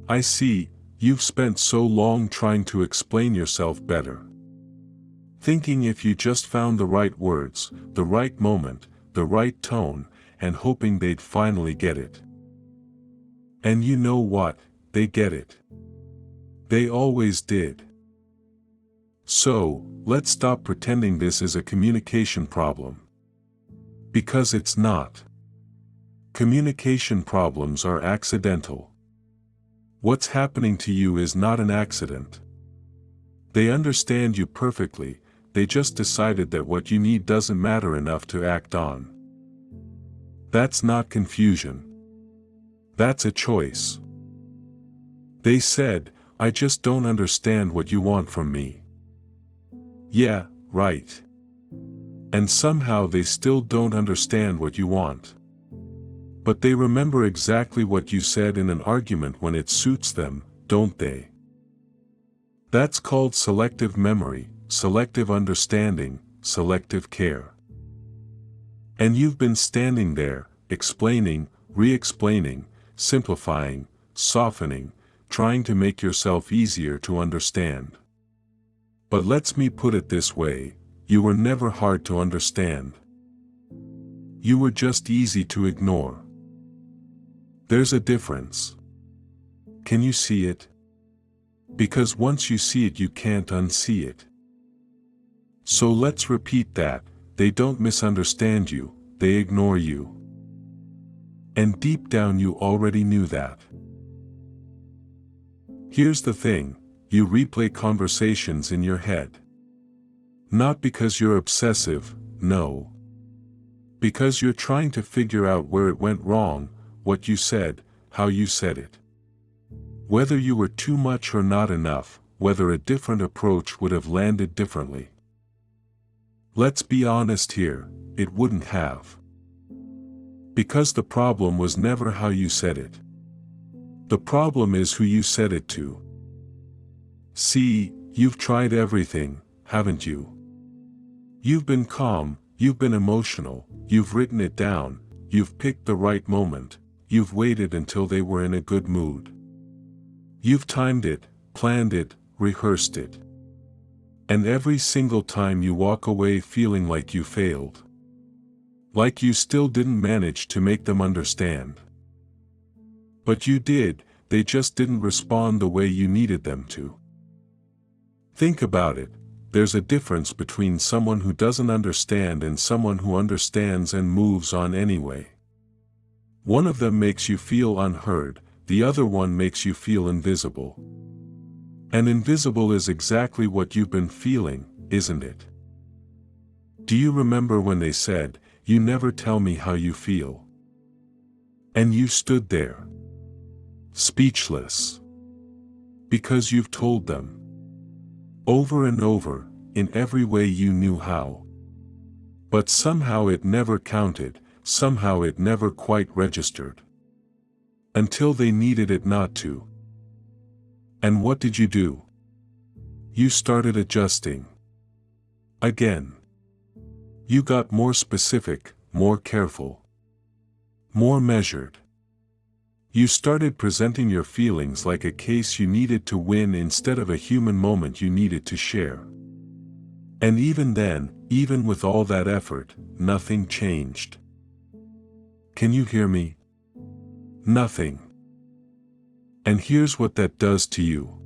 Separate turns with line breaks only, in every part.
I see, you've spent so long trying to explain yourself better. Thinking if you just found the right words, the right moment, the right tone, and hoping they'd finally get it. And you know what? They get it. They always did. So, let's stop pretending this is a communication problem. Because it's not. Communication problems are accidental. What's happening to you is not an accident. They understand you perfectly, they just decided that what you need doesn't matter enough to act on. That's not confusion. That's a choice. They said, I just don't understand what you want from me. Yeah, right. And somehow they still don't understand what you want. But they remember exactly what you said in an argument when it suits them, don't they? That's called selective memory, selective understanding, selective care. And you've been standing there, explaining, re-explaining, simplifying, softening, trying to make yourself easier to understand. But let me put it this way, you were never hard to understand. You were just easy to ignore. There's a difference. Can you see it? Because once you see it you can't unsee it. So let's repeat that, they don't misunderstand you, they ignore you. And deep down you already knew that. Here's the thing, you replay conversations in your head. Not because you're obsessive, no. Because you're trying to figure out where it went wrong, what you said, how you said it. Whether you were too much or not enough, whether a different approach would have landed differently. Let's be honest here, it wouldn't have. Because the problem was never how you said it. The problem is who you said it to. See, you've tried everything, haven't you? You've been calm, you've been emotional, you've written it down, you've picked the right moment, you've waited until they were in a good mood. You've timed it, planned it, rehearsed it. And every single time you walk away feeling like you failed. Like you still didn't manage to make them understand. But you did, they just didn't respond the way you needed them to. Think about it, there's a difference between someone who doesn't understand and someone who understands and moves on anyway. One of them makes you feel unheard, the other one makes you feel invisible. And invisible is exactly what you've been feeling, isn't it? Do you remember when they said, "You never tell me how you feel"? And you stood there. Speechless. Because you've told them. Over and over, in every way you knew how. But somehow it never counted, somehow it never quite registered. Until they needed it not to. And what did you do? You started adjusting. Again. You got more specific, more careful. More measured. You started presenting your feelings like a case you needed to win instead of a human moment you needed to share. And even then, even with all that effort, nothing changed. Can you hear me? Nothing. And here's what that does to you.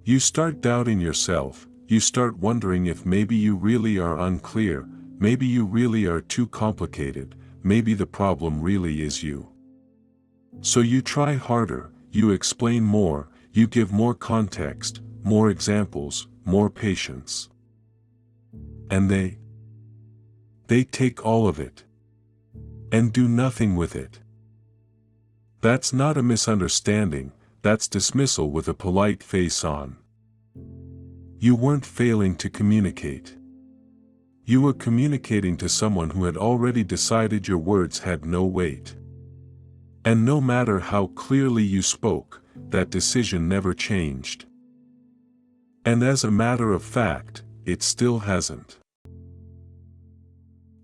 You start doubting yourself, you start wondering if maybe you really are unclear, maybe you really are too complicated, maybe the problem really is you. So you try harder, you explain more, you give more context, more examples, more patience. And they take all of it. And do nothing with it. That's not a misunderstanding, that's dismissal with a polite face on. You weren't failing to communicate. You were communicating to someone who had already decided your words had no weight. And no matter how clearly you spoke, that decision never changed. And as a matter of fact, it still hasn't.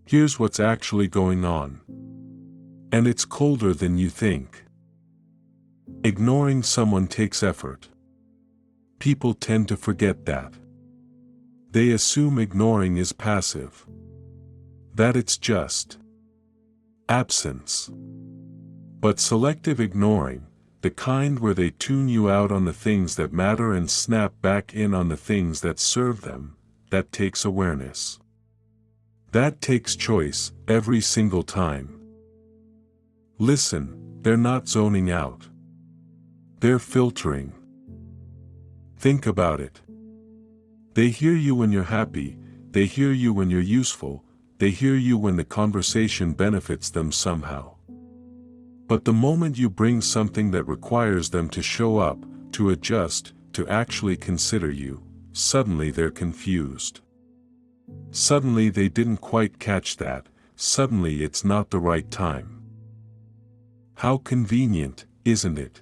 Here's what's actually going on. And it's colder than you think. Ignoring someone takes effort. People tend to forget that. They assume ignoring is passive. That it's just absence. But selective ignoring, the kind where they tune you out on the things that matter and snap back in on the things that serve them, that takes awareness. That takes choice, every single time. Listen, they're not zoning out. They're filtering. Think about it. They hear you when you're happy, they hear you when you're useful, they hear you when the conversation benefits them somehow. But the moment you bring something that requires them to show up, to adjust, to actually consider you, suddenly they're confused. Suddenly they didn't quite catch that, suddenly it's not the right time. How convenient, isn't it?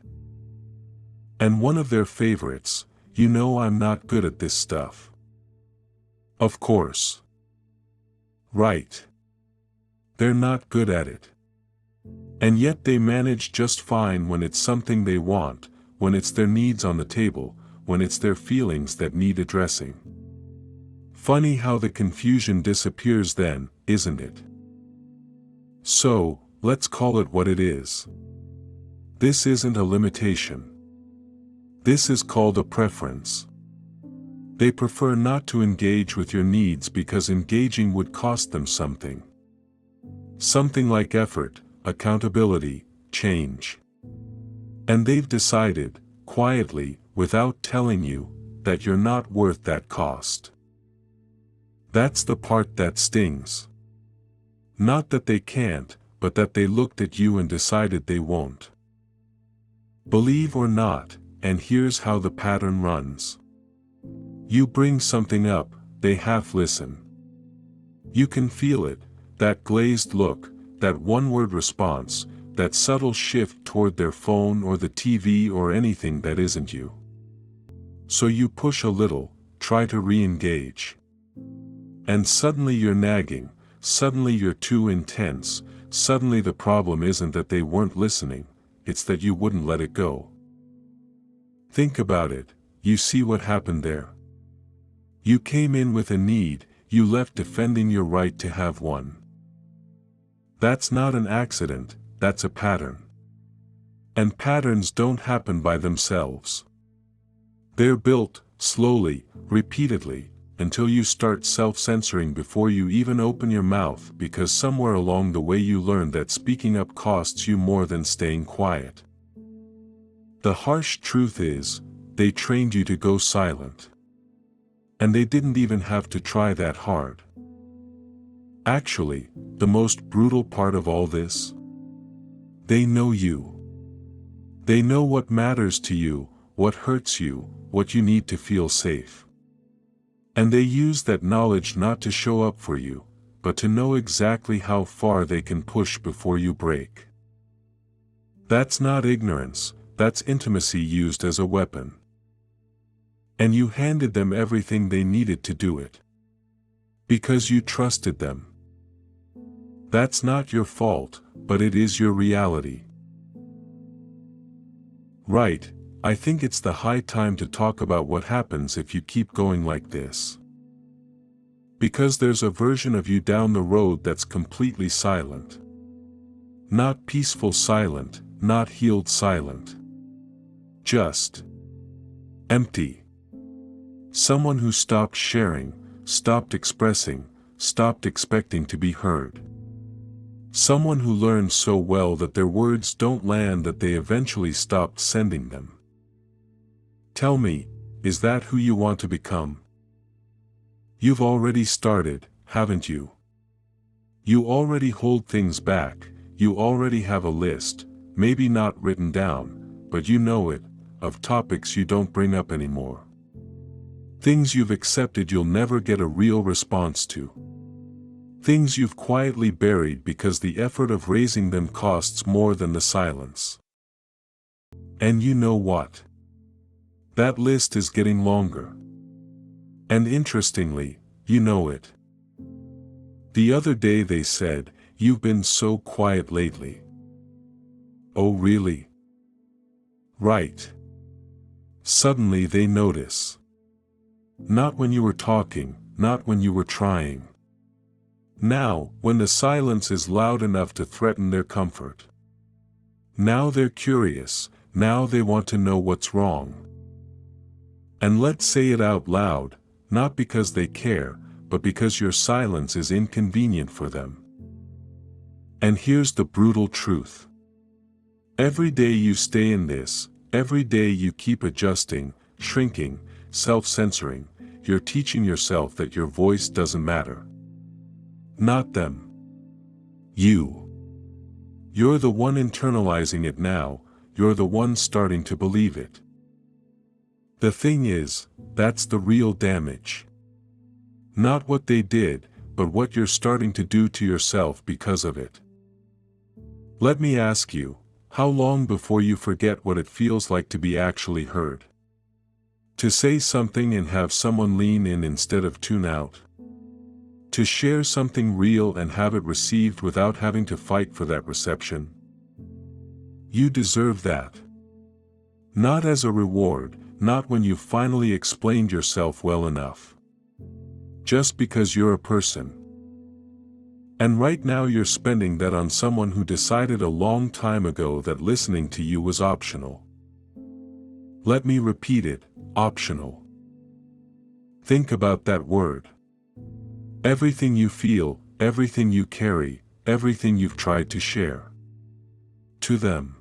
And one of their favorites, you know I'm not good at this stuff. Of course. Right. They're not good at it. And yet they manage just fine when it's something they want, when it's their needs on the table, when it's their feelings that need addressing. Funny how the confusion disappears then, isn't it? So, let's call it what it is. This isn't a limitation. This is called a preference. They prefer not to engage with your needs because engaging would cost them something. Something like effort, accountability, change. And they've decided, quietly, without telling you, that you're not worth that cost. That's the part that stings. Not that they can't, but that they looked at you and decided they won't. Believe or not, and here's how the pattern runs. You bring something up, they half listen. You can feel it, that glazed look, that one-word response, that subtle shift toward their phone or the TV or anything that isn't you. So you push a little, try to re-engage. And suddenly you're nagging, suddenly you're too intense, suddenly the problem isn't that they weren't listening, it's that you wouldn't let it go. Think about it, you see what happened there. You came in with a need, you left defending your right to have one. That's not an accident, that's a pattern. And patterns don't happen by themselves. They're built, slowly, repeatedly, until you start self-censoring before you even open your mouth because somewhere along the way you learn that speaking up costs you more than staying quiet. The harsh truth is, they trained you to go silent. And they didn't even have to try that hard. Actually, the most brutal part of all this? They know you. They know what matters to you, what hurts you, what you need to feel safe. And they use that knowledge not to show up for you, but to know exactly how far they can push before you break. That's not ignorance, that's intimacy used as a weapon. And you handed them everything they needed to do it. Because you trusted them. That's not your fault, but it is your reality. Right, I think it's the high time to talk about what happens if you keep going like this. Because there's a version of you down the road that's completely silent. Not peaceful silent, not healed silent. Just empty. Someone who stopped sharing, stopped expressing, stopped expecting to be heard. Someone who learned so well that their words don't land that they eventually stopped sending them. Tell me, is that who you want to become? You've already started, haven't you? You already hold things back, you already have a list, maybe not written down, but you know it, of topics you don't bring up anymore. Things you've accepted you'll never get a real response to. Things you've quietly buried because the effort of raising them costs more than the silence. And you know what? That list is getting longer. And interestingly, you know it. The other day they said, "You've been so quiet lately." Oh really? Right. Suddenly they notice. Not when you were talking, not when you were trying. Now, when the silence is loud enough to threaten their comfort. Now they're curious, now they want to know what's wrong. And let's say it out loud, not because they care, but because your silence is inconvenient for them. And here's the brutal truth. Every day you stay in this, every day you keep adjusting, shrinking, self-censoring, you're teaching yourself that your voice doesn't matter. Not them. You. You're the one internalizing it now, you're the one starting to believe it. The thing is, that's the real damage. Not what they did, but what you're starting to do to yourself because of it. Let me ask you, how long before you forget what it feels like to be actually heard? To say something and have someone lean in instead of tune out? To share something real and have it received without having to fight for that reception? You deserve that. Not as a reward, not when you've finally explained yourself well enough. Just because you're a person. And right now you're spending that on someone who decided a long time ago that listening to you was optional. Let me repeat it, optional. Think about that word. Everything you feel, everything you carry, everything you've tried to share. To them.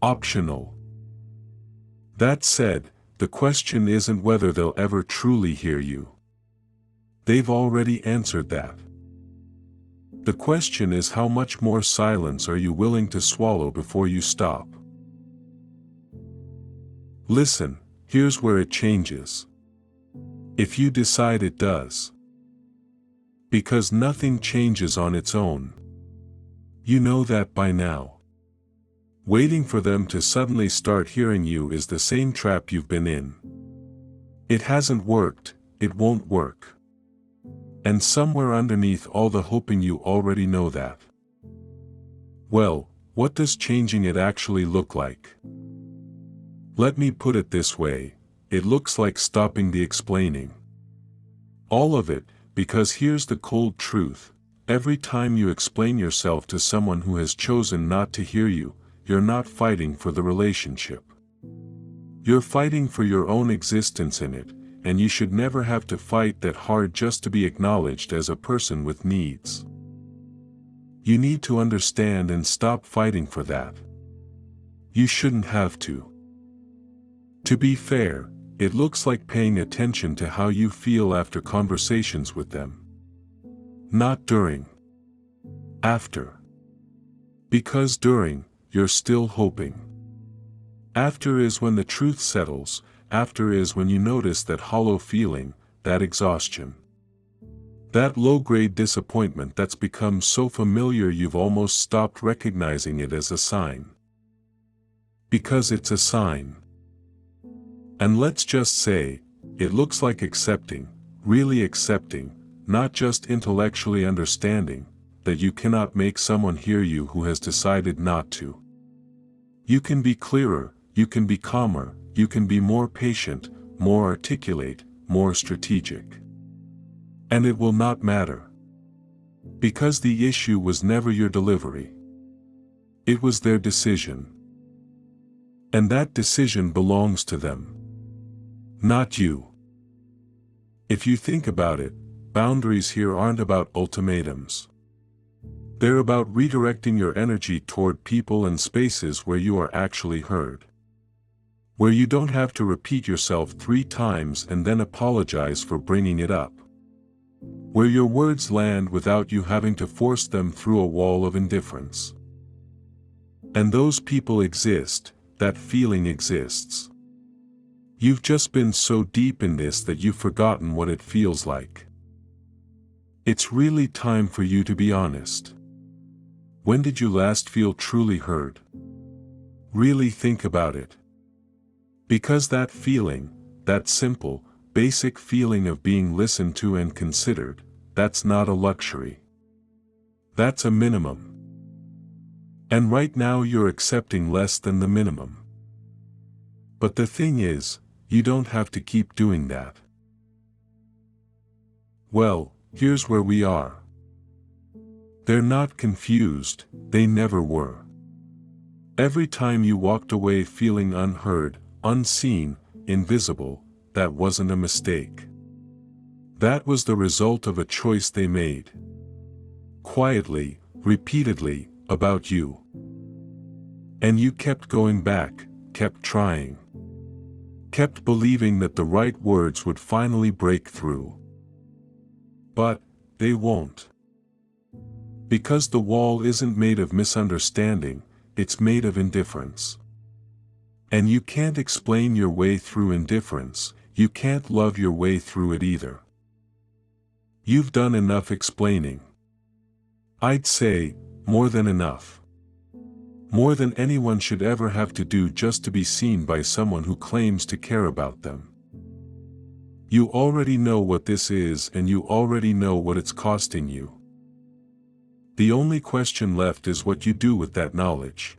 Optional. That said, the question isn't whether they'll ever truly hear you. They've already answered that. The question is, how much more silence are you willing to swallow before you stop? Listen, here's where it changes. If you decide it does. Because nothing changes on its own. You know that by now. Waiting for them to suddenly start hearing you is the same trap you've been in. It hasn't worked, it won't work. And somewhere underneath all the hoping you already know that. Well, what does changing it actually look like? Let me put it this way, it looks like stopping the explaining. All of it, because here's the cold truth, every time you explain yourself to someone who has chosen not to hear you, you're not fighting for the relationship. You're fighting for your own existence in it, and you should never have to fight that hard just to be acknowledged as a person with needs. You need to understand and stop fighting for that. You shouldn't have to. To be fair, it looks like paying attention to how you feel after conversations with them. Not during. After. Because during, you're still hoping. After is when the truth settles, after is when you notice that hollow feeling, that exhaustion. That low-grade disappointment that's become so familiar you've almost stopped recognizing it as a sign. Because it's a sign. And let's just say, it looks like accepting, really accepting, not just intellectually understanding, that you cannot make someone hear you who has decided not to. You can be clearer, you can be calmer, you can be more patient, more articulate, more strategic. And it will not matter. Because the issue was never your delivery. It was their decision. And that decision belongs to them. Not you. If you think about it, boundaries here aren't about ultimatums. They're about redirecting your energy toward people and spaces where you are actually heard. Where you don't have to repeat yourself 3 times and then apologize for bringing it up. Where your words land without you having to force them through a wall of indifference. And those people exist, that feeling exists. You've just been so deep in this that you've forgotten what it feels like. It's really time for you to be honest. When did you last feel truly heard? Really think about it. Because that feeling, that simple, basic feeling of being listened to and considered, that's not a luxury. That's a minimum. And right now you're accepting less than the minimum. But the thing is, you don't have to keep doing that. Well, here's where we are. They're not confused, they never were. Every time you walked away feeling unheard, unseen, invisible, that wasn't a mistake. That was the result of a choice they made. Quietly, repeatedly, about you. And you kept going back, kept trying. Kept believing that the right words would finally break through. But, they won't. Because the wall isn't made of misunderstanding, it's made of indifference. And you can't explain your way through indifference, you can't love your way through it either. You've done enough explaining. I'd say, more than enough. More than anyone should ever have to do just to be seen by someone who claims to care about them. You already know what this is and you already know what it's costing you. The only question left is what you do with that knowledge.